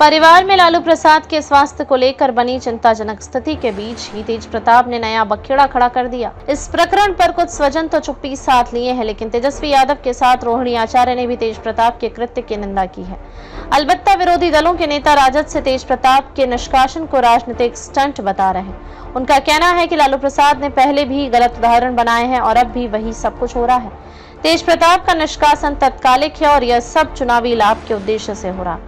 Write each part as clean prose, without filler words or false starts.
परिवार में लालू प्रसाद के स्वास्थ्य को लेकर बनी चिंताजनक स्थिति के बीच ही तेज प्रताप ने नया बखेड़ा खड़ा कर दिया। इस प्रकरण पर कुछ स्वजन तो चुप्पी साध लिए हैं, लेकिन तेजस्वी यादव के साथ रोहिणी आचार्य ने भी तेज प्रताप के कृत्य की निंदा की है। अलबत्ता विरोधी दलों के नेता राजद से तेज प्रताप के निष्कासन को राजनीतिक स्टंट बता रहे हैं। उनका कहना है कि लालू प्रसाद ने पहले भी गलत उदाहरण बनाए हैं और अब भी वही सब कुछ हो रहा है। तेज प्रताप का निष्कासन तत्कालिक है और यह सब चुनावी लाभ के उद्देश्य से हो रहा।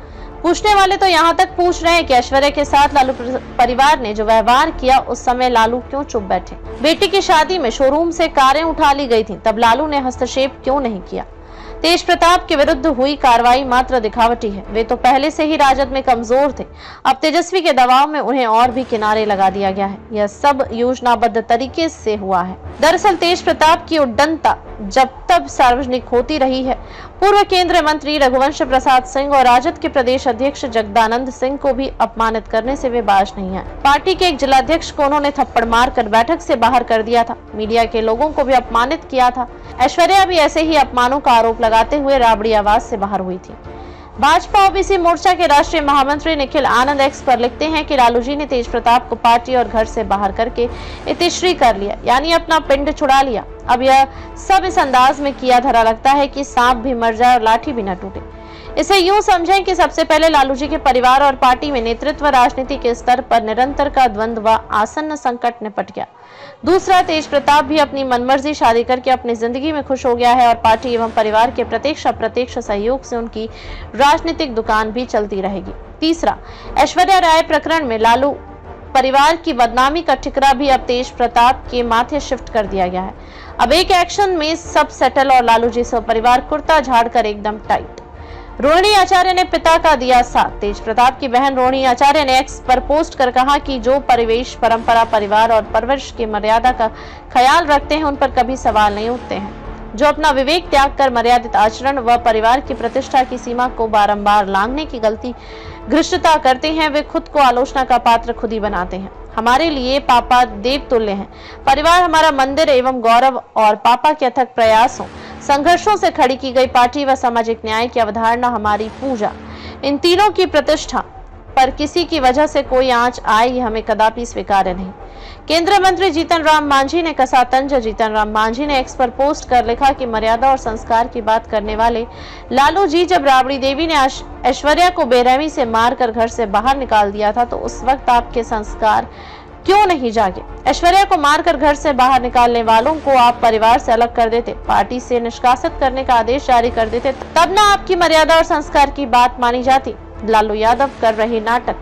पूछने वाले तो यहाँ तक पूछ रहे हैं कि ऐश्वर्या के साथ लालू परिवार ने जो व्यवहार किया उस समय लालू क्यों चुप बैठे। बेटी की शादी में शोरूम से कारें उठा ली गई थी, तब लालू ने हस्तक्षेप क्यों नहीं किया। तेज प्रताप के विरुद्ध हुई कार्रवाई मात्र दिखावटी है। वे तो पहले से ही राजद में कमजोर थे, अब तेजस्वी के दबाव में उन्हें और भी किनारे लगा दिया गया है। यह सब योजनाबद्ध तरीके से हुआ है। दरअसल तेज प्रताप की उद्दंडता जब तब सार्वजनिक होती रही है। पूर्व केंद्रीय मंत्री रघुवंश प्रसाद सिंह और राजद के प्रदेश अध्यक्ष जगदानंद सिंह को भी अपमानित करने से वे बाज नहीं है। पार्टी के एक जिलाध्यक्ष को उन्होंने थप्पड़ मारकर बैठक से बाहर कर दिया था। मीडिया के लोगों को भी अपमानित किया था। ऐश्वर्या भी ऐसे ही अपमानों का आरोप लगाते हुए राबड़ी आवाज से बाहर हुई थी। भाजपा ओबीसी मोर्चा के राष्ट्रीय महामंत्री निखिल आनंद एक्स पर लिखते हैं कि लालू जी ने तेज प्रताप को पार्टी और घर से बाहर करके इतिश्री कर लिया, यानी अपना पिंड छुड़ा लिया। अब यह सब इस अंदाज में किया धरा लगता है कि सांप भी मर जाए और लाठी भी न टूटे। इसे यूं समझें कि सबसे पहले लालू जी के परिवार और पार्टी में नेतृत्व राजनीति के स्तर पर निरंतर का द्वंद्व व आसन्न संकट निपट गया। दूसरा, तेज प्रताप भी अपनी मनमर्जी शादी करके अपनी जिंदगी में खुश हो गया है और पार्टी एवं परिवार के प्रत्यक्ष सहयोग से उनकी राजनीतिक दुकान भी चलती रहेगी। तीसरा, ऐश्वर्या राय प्रकरण में लालू परिवार की बदनामी का ठिकरा भी अब तेज प्रताप के माथे शिफ्ट कर दिया गया है। अब एक एक्शन में सब सेटल और लालू जी से परिवार कुर्ता झाड़कर एकदम टाइट। रोहिणी आचार्य ने पिता का दिया साथ। तेज प्रताप की बहन रोहिणी आचार्य ने एक्स पर पोस्ट कर कहा कि जो परिवेश, परंपरा, परिवार और परवरिश की मर्यादा का ख्याल रखते हैं उन पर कभी सवाल नहीं उठते हैं। जो अपना विवेक त्याग कर मर्यादित आचरण व परिवार की प्रतिष्ठा की सीमा को बारंबार लांघने की गलती घृष्टता करते हैं, वे खुद को आलोचना का पात्र खुद ही बनाते हैं। हमारे लिए पापा देव तुल्य हैं। परिवार हमारा मंदिर एवं गौरव और पापा के अथक प्रयासों संघर्षों से खड़ी की गई पार्टी व सामाजिक न्याय की अवधारणा हमारी पूजा। इन तीनों की प्रतिष्ठा पर किसी की वजह से कोई आंच आए, ये हमें कदापि स्वीकार्य नहीं। केंद्रीय मंत्री जीतन राम मांझी ने कसा तंज। जीतन राम मांझी ने एक्स पर पोस्ट कर लिखा कि मर्यादा और संस्कार की बात करने वाले लालू जी, जब राबड़ी देवी ने ऐश्वर्या को बेरहमी से मारकर घर से बाहर निकाल दिया था तो उस वक्त आपके संस्कार क्यों नहीं जागे। ऐश्वर्या को मारकर घर से बाहर निकालने वालों को आप परिवार से अलग कर देते, पार्टी से निष्कासित करने का आदेश जारी कर देते, तब ना आपकी मर्यादा और संस्कार की बात मानी जाती। लालू यादव कर रहे नाटक।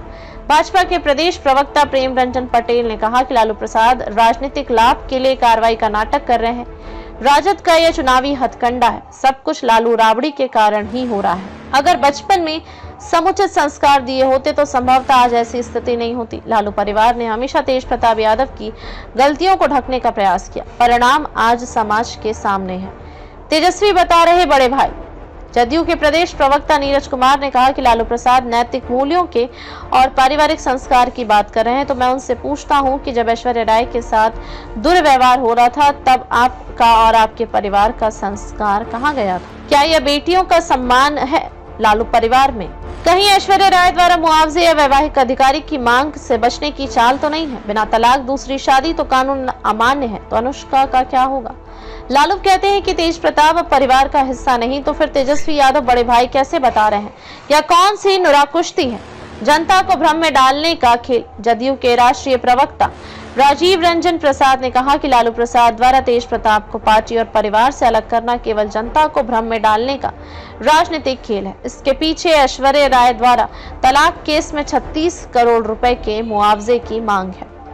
भाजपा के प्रदेश प्रवक्ता प्रेम रंजन पटेल ने कहा कि लालू प्रसाद राजनीतिक लाभ के लिए कार्रवाई का नाटक कर रहे हैं। राजद का यह चुनावी हथकंडा है। सब कुछ लालू राबड़ी के कारण ही हो रहा है। अगर बचपन में समुचित संस्कार दिए होते तो संभवतः आज ऐसी स्थिति नहीं होती। लालू परिवार ने हमेशा तेज प्रताप यादव की गलतियों को ढकने का प्रयास किया। परिणाम आज समाज के सामने है। तेजस्वी बता रहे बड़े भाई। जदयू के प्रदेश प्रवक्ता नीरज कुमार ने कहा कि लालू प्रसाद नैतिक मूल्यों के और पारिवारिक संस्कार की बात कर रहे हैं, तो मैं उनसे पूछता हूं कि जब ऐश्वर्या राय के साथ दुर्व्यवहार हो रहा था तब आपका और आपके परिवार का संस्कार कहां गया था? क्या यह बेटियों का सम्मान है लालू परिवार में? कहीं ऐश्वर्या राय द्वारा मुआवजे या वैवाहिक अधिकारी की मांग से बचने की चाल तो नहीं है? बिना तलाक दूसरी शादी तो कानून अमान्य है, तो अनुष्का का क्या होगा? लालू कहते हैं कि तेज प्रताप परिवार का हिस्सा नहीं, तो फिर तेजस्वी यादव बड़े भाई कैसे बता रहे हैं? यह कौन सी नुराकुश्ती है? जनता को भ्रम में डालने का खेल। जदयू के राष्ट्रीय प्रवक्ता राजीव रंजन प्रसाद ने कहा कि लालू प्रसाद द्वारा तेज प्रताप को पार्टी और परिवार से अलग करना केवल जनता को भ्रम में डालने का राजनीतिक खेल है। इसके पीछे ऐश्वर्या राय द्वारा तलाक केस में 36 करोड़ रुपए के मुआवजे की मांग है।